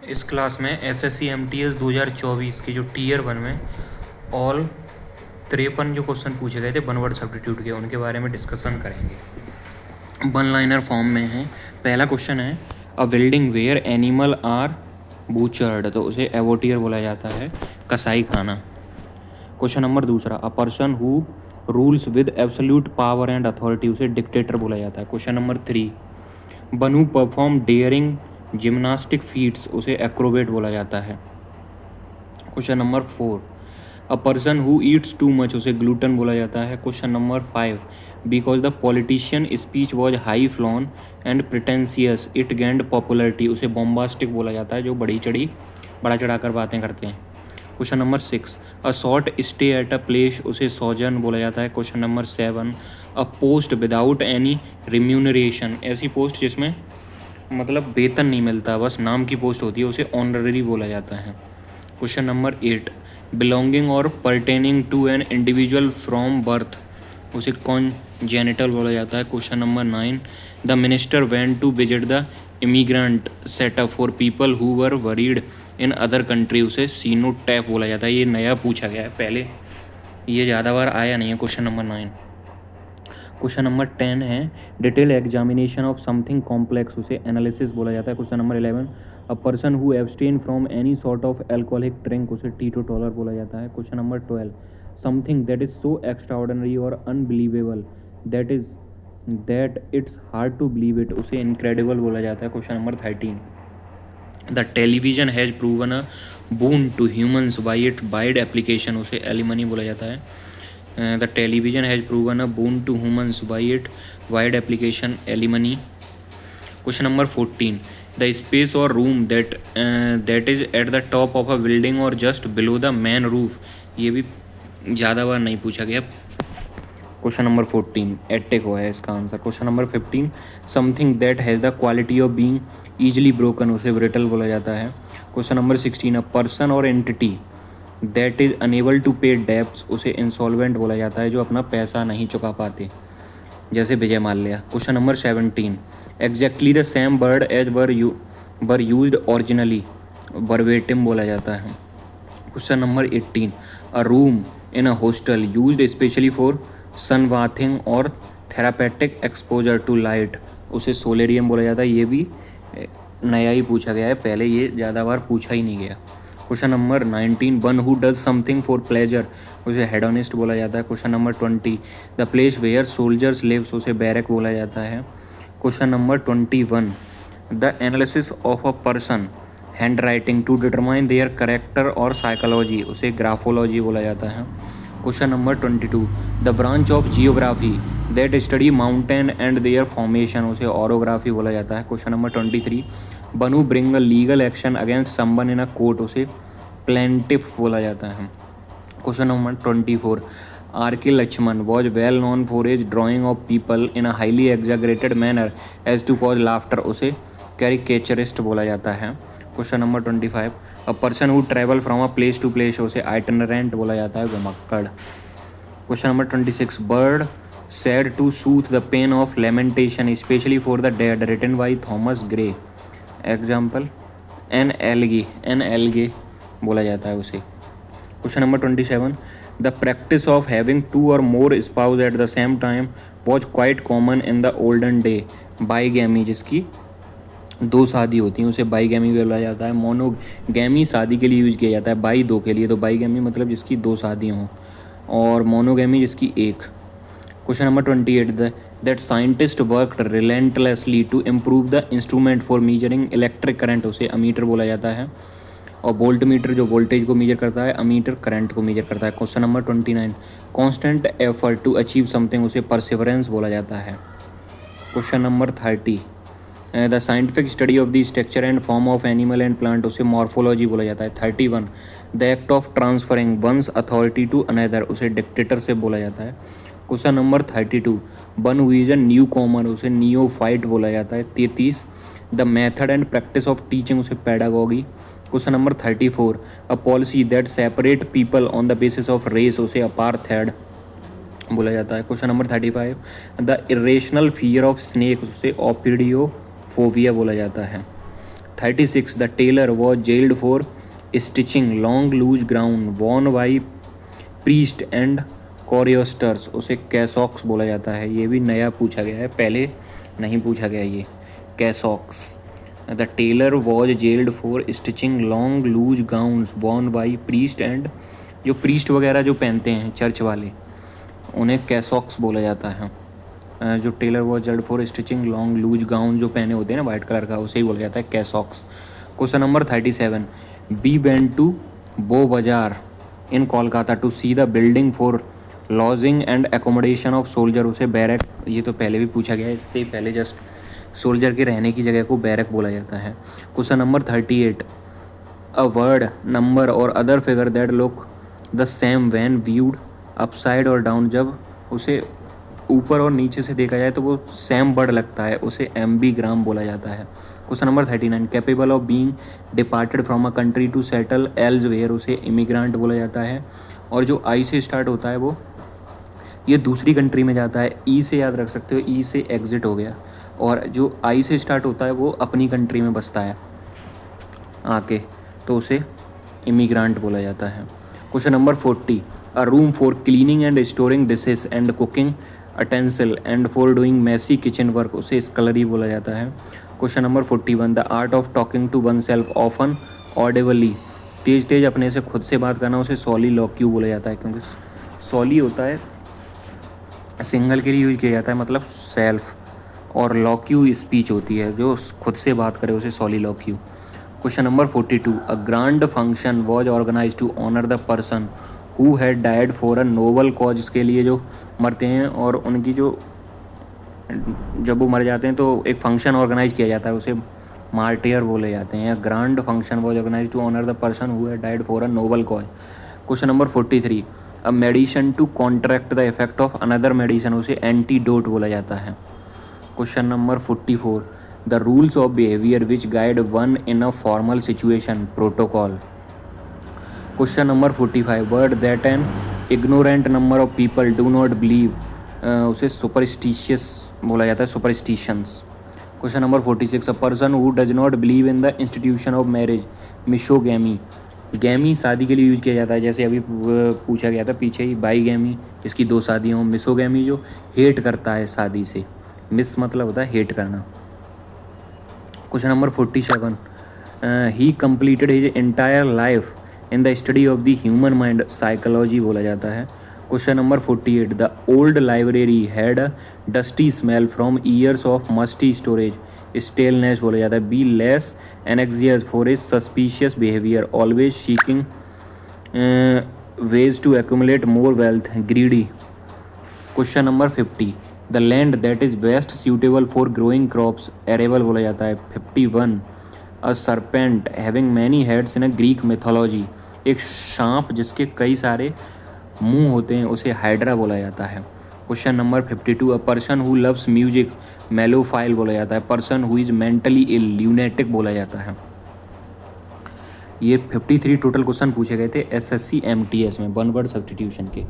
इस क्लास में SSC MTS 2024 के जो टीयर 1 में ऑल 53 जो क्वेश्चन पूछे गए थे वन वर्ड सब्स्टिट्यूट के, उनके बारे में डिस्कशन करेंगे। वन लाइनर फॉर्म में है। पहला क्वेश्चन है अ बिल्डिंग वेयर एनिमल आर बूचर्ड, तो उसे एवोटियर बोला जाता है, कसाई खाना। क्वेश्चन नंबर दूसरा, a person who rules with absolute power and authority, उसे डिक्टेटर बोला जाता है। Question number 3, one who perform daring gymnastic feats, उसे एक्रोबेट बोला जाता है। Question number 4, a person who eats too much, उसे ग्लूटन बोला जाता है। Question number 5, because the politician speech was high flown and pretentious it gained popularity, उसे bombastic बोला जाता है, जो बड़ा चढ़ाकर बातें करते हैं। Question number 6, a short stay at a place, उसे सॉजर्न बोला जाता है। क्वेश्चन नंबर 7, अ पोस्ट विदाउट एनी रिम्यूनरेशन, ऐसी पोस्ट जिसमें मतलब वेतन नहीं मिलता, बस नाम की पोस्ट होती है, उसे ऑनररी बोला जाता है। क्वेश्चन नंबर 8, बिलोंगिंग और pertaining to an individual from birth, उसे कॉन्जेनिटल बोला जाता है। Question number 9, the minister went to visit the immigrant setup for people who were worried in other country, उसे सीनोटैप बोला जाता है। ये नया पूछा गया है, पहले ये ज़्यादा बार आया नहीं है। Question number 9। क्वेश्चन नंबर 10 है detail examination of something complex, उसे एनालिसिस बोला जाता है। Question number 11, a person who abstain from any sort of alcoholic drink, उसे टीटोटलर बोला जाता है। Question number 12, something that is so extraordinary और unbelievable that it's hard to believe it, उसे इनक्रेडिबल बोला जाता है। Question number 13, the television has proven a boon to humans by it wide application, उसे एलिमनी बोला जाता है। The television has proven a boon to humans by it wide application, alimony. Question number 14, the space और room that is at the top of a building और just below the main roof, ये भी ज़्यादा बार नहीं पूछा गया। Question number 14 attack हुआ है इसका answer. Question number 15, something that has the quality of being easily broken, उसे ब्रिटल बोला जाता है। क्वेश्चन नंबर 16, अ पर्सन और entity that is unable to pay debts, उसे इंसॉल्वेंट बोला जाता है, जो अपना पैसा नहीं चुका पाते, जैसे Vijay Mallya. Question number 17, exactly the same word as were used originally, verbatim बोला जाता है। Question number 18, a room in a hostel used specially for sun bathing और थेरापेटिक एक्सपोजर टू लाइट, उसे सोलेरियम बोला जाता है। ये भी नया ही पूछा गया है, पहले ये ज़्यादा बार पूछा ही नहीं गया। Question number 19, one who does something for pleasure, उसे हेडोनिस्ट बोला जाता है। Question number 20, the place where soldiers lives, उसे बैरक बोला जाता है। Question number 21, the analysis of a person handwriting to determine their character और साइकोलॉजी, उसे ग्राफोलॉजी बोला जाता है। Question number 22, the branch of geography that study mountain and their formation, उसे ऑरोग्राफी बोला जाता है। Question number 23, one who bring a legal action against someone in a court, उसे प्लेंटिफ बोला जाता है। Question number 24, R K Laxman was well known for as drawing of people in a highly exaggerated manner as to cause laughter, उसे caricaturist बोला जाता है। Question number 25, a person who travel from a place to place, उसे itinerant बोला जाता है, घुमक्कड़। Question number 26, bird sad to soothe the pain of lamentation specially for the dead, written by Thomas Gray. Example, an elegy बोला जाता है उसे। Question number 27, the practice of having two और more spouse at the same time was quite common in the olden day, bigamy, जिसकी दो शादी होती हैं उसे बाईगैमी बोला जाता है। मोनोगैमी शादी के लिए यूज किया जाता है, बाई दो के लिए, तो बाईगैमी मतलब जिसकी दो शादी हों, और मोनोगैमी जिसकी एक। Question number 28, that scientist work relentlessly to improve the instrument for measuring electric current, उसे अमीटर बोला जाता है। और वोल्ट मीटर जो वोल्टेज को मेजर करता है, अमीटर करंट को मेजर करता है। Question number 29, constant effort to achieve something, उसे परसिवरेंस बोला जाता है। Question number 30, the scientific study of the structure and form of animal and plant, उसे मॉर्फोलॉजी बोला जाता है। 31, the act of transferring one's authority to another, उसे dictatorship बोला जाता है। Question number 32, one who is a newcomer, उसे neophyte बोला जाता है। 33, the method and practice of teaching, उसे pedagogy. Question number 34, a policy that separate people on the basis of race, उसे अपार्थाइड बोला जाता है। Question number 35, the irrational fear of snake, उसे ओपिडियोफोबिया बोला जाता है। 36 the tailor was jailed for stitching long loose ground worn by priest and choristers, उसे cassocks बोला जाता है। ये भी नया पूछा गया है, पहले नहीं पूछा गया ये cassocks. The tailor was jailed for stitching long loose gowns worn by priest and, जो प्रीस्ट वगैरह जो पहनते हैं चर्च वाले उन्हें कैसॉक्स बोला जाता है। जो tailor was jailed for stitching long loose gown जो पहने होते हैं ना वाइट कलर का, उसे ही बोला जाता है cassocks. Question number 37 b went to Bowbazar in Kolkata to see the building for lodging and accommodation of soldier, उसे बैरक, ये तो पहले भी पूछा गया है, इससे पहले जस्ट सोल्जर के रहने की जगह को बैरक बोला जाता है। Question number 38 a word number or other figure that look the same when viewed upside or down, जब उसे ऊपर और नीचे से देखा जाए तो वो सेम वर्ड लगता है, उसे एम्बीग्राम बोला जाता है। Question number 39 capable of being departed from a country to settle elsewhere, उसे इमिग्रांट बोला जाता है। और जो आई से स्टार्ट होता है वो ये दूसरी कंट्री में जाता है, ई से याद रख सकते हो, ई से एग्जिट हो गया, और जो आई से स्टार्ट होता है वो अपनी कंट्री में बसता है आके, तो उसे इमिग्रांट बोला जाता है। Question number 40 a room for cleaning and storing dishes and cooking utensil and for doing messy kitchen work, उसे स्कलरी बोला जाता है। Question number 41 the art of talking to one self often audibly, तेज तेज अपने से खुद से बात करना, उसे सॉलीलॉक्यू बोला जाता है, क्योंकि सॉली होता है सिंगल के लिए यूज किया जाता है मतलब सेल्फ, और लॉक्यू स्पीच होती है जो खुद से बात करे, उसे soliloquy. Question number 42 a grand function was organise to honour the person who had died for a noble cause, इसके लिए जो मरते हैं और उनकी जो जब वो मर जाते हैं तो एक फंक्शन ऑर्गेनाइज किया जाता है, उसे मार्टियर बोले जाते हैं। Grand function was organise to honour the person who had died for a noble cause. Question number 43 a medicine to contract the effect of another medicine, उसे एंटीडोट बोला जाता है। Question number 44 the rules of behaviour which guide one in a formal situation protocol. Question number 45 word that an ignorant number of people do not believe, उसे superstitious बोला जाता है, superstitions. Question number 46 a person who does not believe in the institution of marriage misogamy, gamy शादी के लिए use किया जाता है, जैसे अभी पूछा गया था पीछे ही बाईगैमी जिसकी 2 शादियाँ हों, मिसोगैमी जो हेट करता है शादी से, मिस मतलब होता है हेट करना। Question number 47 he completed his entire life in the study of the human mind, psychology बोला जाता है। Question number 48 the old library had a dusty smell from years of musty storage, staleness बोला जाता है। Be less anxious for his suspicious behaviour, always seeking ways to accumulate more wealth, greedy. Question number 50 the land that is best suitable for growing crops, arable बोला जाता है। 51 a serpent having many heads in a Greek mythology, एक सांप जिसके कई सारे मुंह होते हैं उसे हाइड्रा बोला जाता है। Question number 52 a person who loves music melophile बोला जाता है। Person who is mentally ill lunatic बोला जाता है। ये 53 टोटल क्वेश्चन पूछे गए थे SSC MTS में वन वर्ड सब्स्टिट्यूशन के।